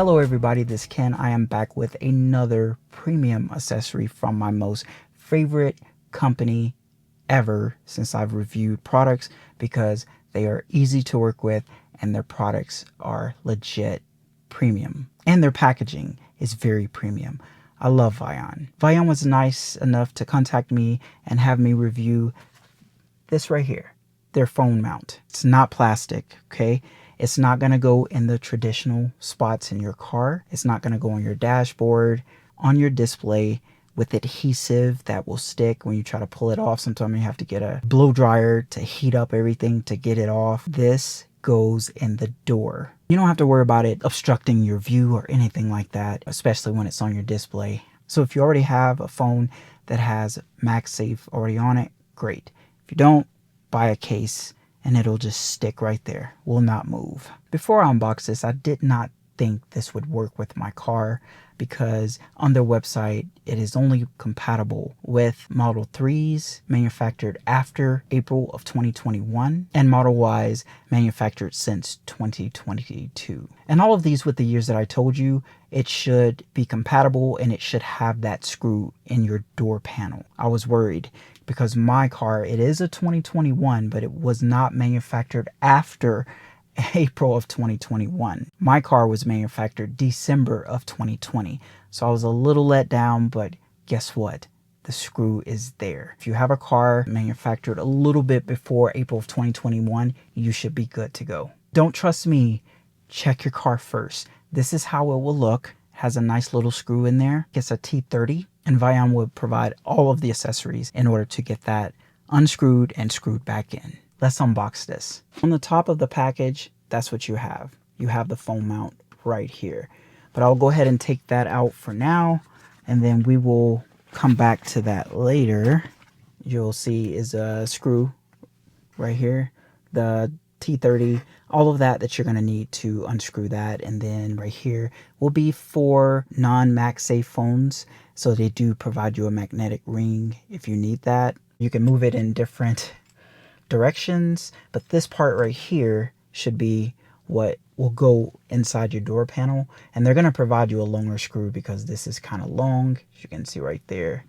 Hello everybody, this is Ken. I am back with another premium accessory from my most favorite company ever since I've reviewed products, because they are easy to work with and their products are legit premium and their packaging is very premium. I love VION. VION was nice enough to contact me and have me review this right here, their phone mount. It's not plastic, okay? It's not going to go in the traditional spots in your car. It's not going to go on your dashboard, on your display with adhesive that will stick when you try to pull it off. Sometimes you have to get a blow dryer to heat up everything to get it off. This goes in the door. You don't have to worry about it obstructing your view or anything like that, especially when it's on your display. So if you already have a phone that has MagSafe already on it, great. If you don't, buy a case and it'll just stick right there, will not move. Before I unbox this, I did not think this would work with my car, because on their website it is only compatible with Model 3s manufactured after April of 2021 and Model Ys manufactured since 2022. And all of these, with the years that I told you, it should be compatible and it should have that screw in your door panel. I was worried because my car, it is a 2021, but it was not manufactured after April of 2021. My car was manufactured December of 2020. So I was a little let down, but guess what? The screw is there. If you have a car manufactured a little bit before April of 2021, you should be good to go. Don't trust me. Check your car first. This is how it will look. It has a nice little screw in there. It's a T30, and VION will provide all of the accessories in order to get that unscrewed and screwed back in. Let's unbox this. On the top of the package, that's what you have. You have the phone mount right here. But I'll go ahead and take that out for now, and then we will come back to that later. You'll see is a screw right here, the T30, all of that you're going to need to unscrew that. And then right here will be for non-MagSafe phones. So they do provide you a magnetic ring if you need that. You can move it in different directions, but this part right here should be what will go inside your door panel, and they're going to provide you a longer screw because this is kind of long, as you can see right there.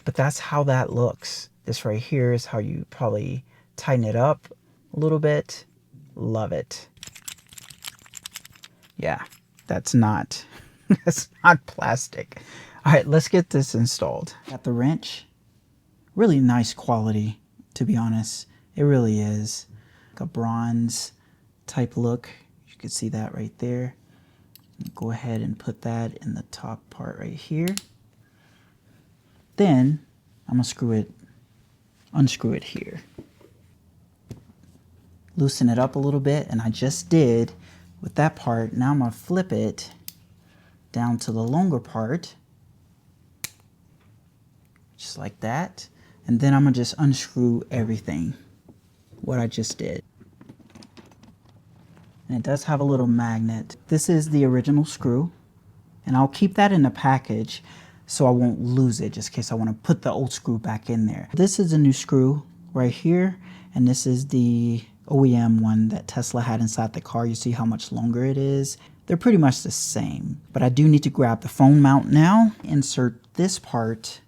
But that's how that looks. This right here is how you probably tighten it up a little bit. Love it. Yeah, that's not that's not plastic. All right, let's get this installed. Got the wrench. Really nice quality, to be honest. It really is. Like a bronze type look. You can see that right there. Go ahead and put that in the top part right here. Then I'm gonna unscrew it here. Loosen it up a little bit, and I just did with that part. Now I'm gonna flip it down to the longer part, just like that. And then I'm gonna just unscrew everything, what I just did. And it does have a little magnet. This is the original screw, and I'll keep that in the package so I won't lose it, just in case I want to put the old screw back in there. This is a new screw right here, and this is the OEM one that Tesla had inside the car. You see how much longer it is. They're pretty much the same, but I do need to grab the phone mount now. Insert this part,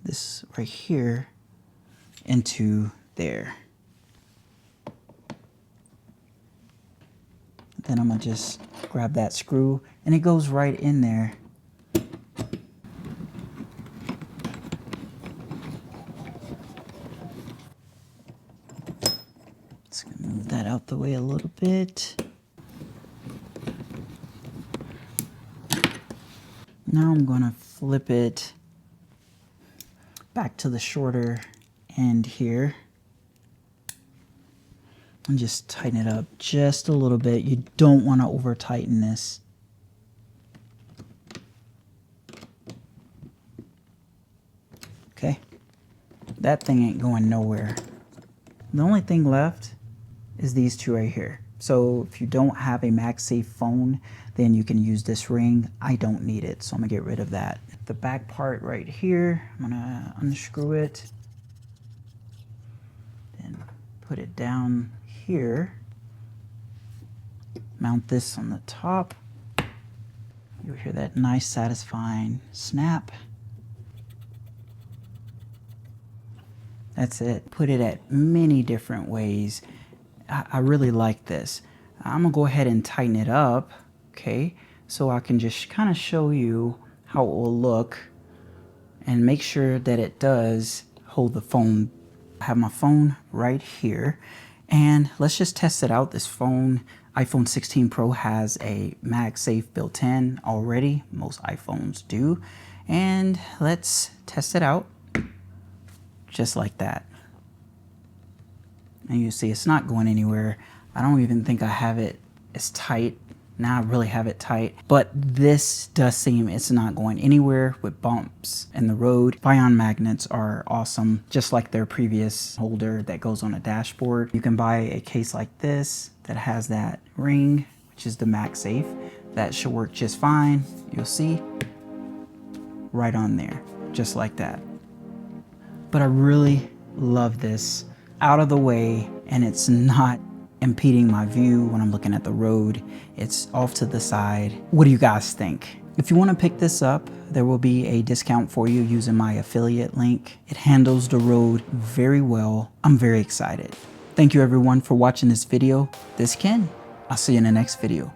this right here, into there. Then I'm gonna just grab that screw, and it goes right in there. Just gonna move that out the way a little bit. Now I'm gonna flip it back to the shorter end here and just tighten it up just a little bit. You don't want to over tighten this. Okay, that thing ain't going nowhere. The only thing left is these two right here. So if you don't have a MagSafe phone, then you can use this ring. I don't need it, so I'm gonna get rid of that. The back part right here, I'm gonna unscrew it, then put it down here, mount this on the top, You'll hear that nice satisfying snap. That's it. Put it at many different ways. I really like this. I'm gonna go ahead and tighten it up, okay? So I can just kind of show you how it will look and make sure that it does hold the phone. I have my phone right here, and let's just test it out. This phone, iPhone 16 Pro, has a MagSafe built in already. Most iPhones do. And let's test it out just like that. And you see it's not going anywhere. I don't even think I have it as tight. Now I really have it tight, but this does seem it's not going anywhere with bumps in the road. VION magnets are awesome, just like their previous holder that goes on a dashboard. You can buy a case like this that has that ring, which is the MagSafe. That should work just fine. You'll see right on there, just like that. But I really love this. Out of the way, and it's not impeding my view when I'm looking at the road. It's off to the side. What do you guys think? If you want to pick this up, there will be a discount for you using my affiliate link. It handles the road very well. I'm very excited. Thank you everyone for watching this video. This is Ken. I'll see you in the next video.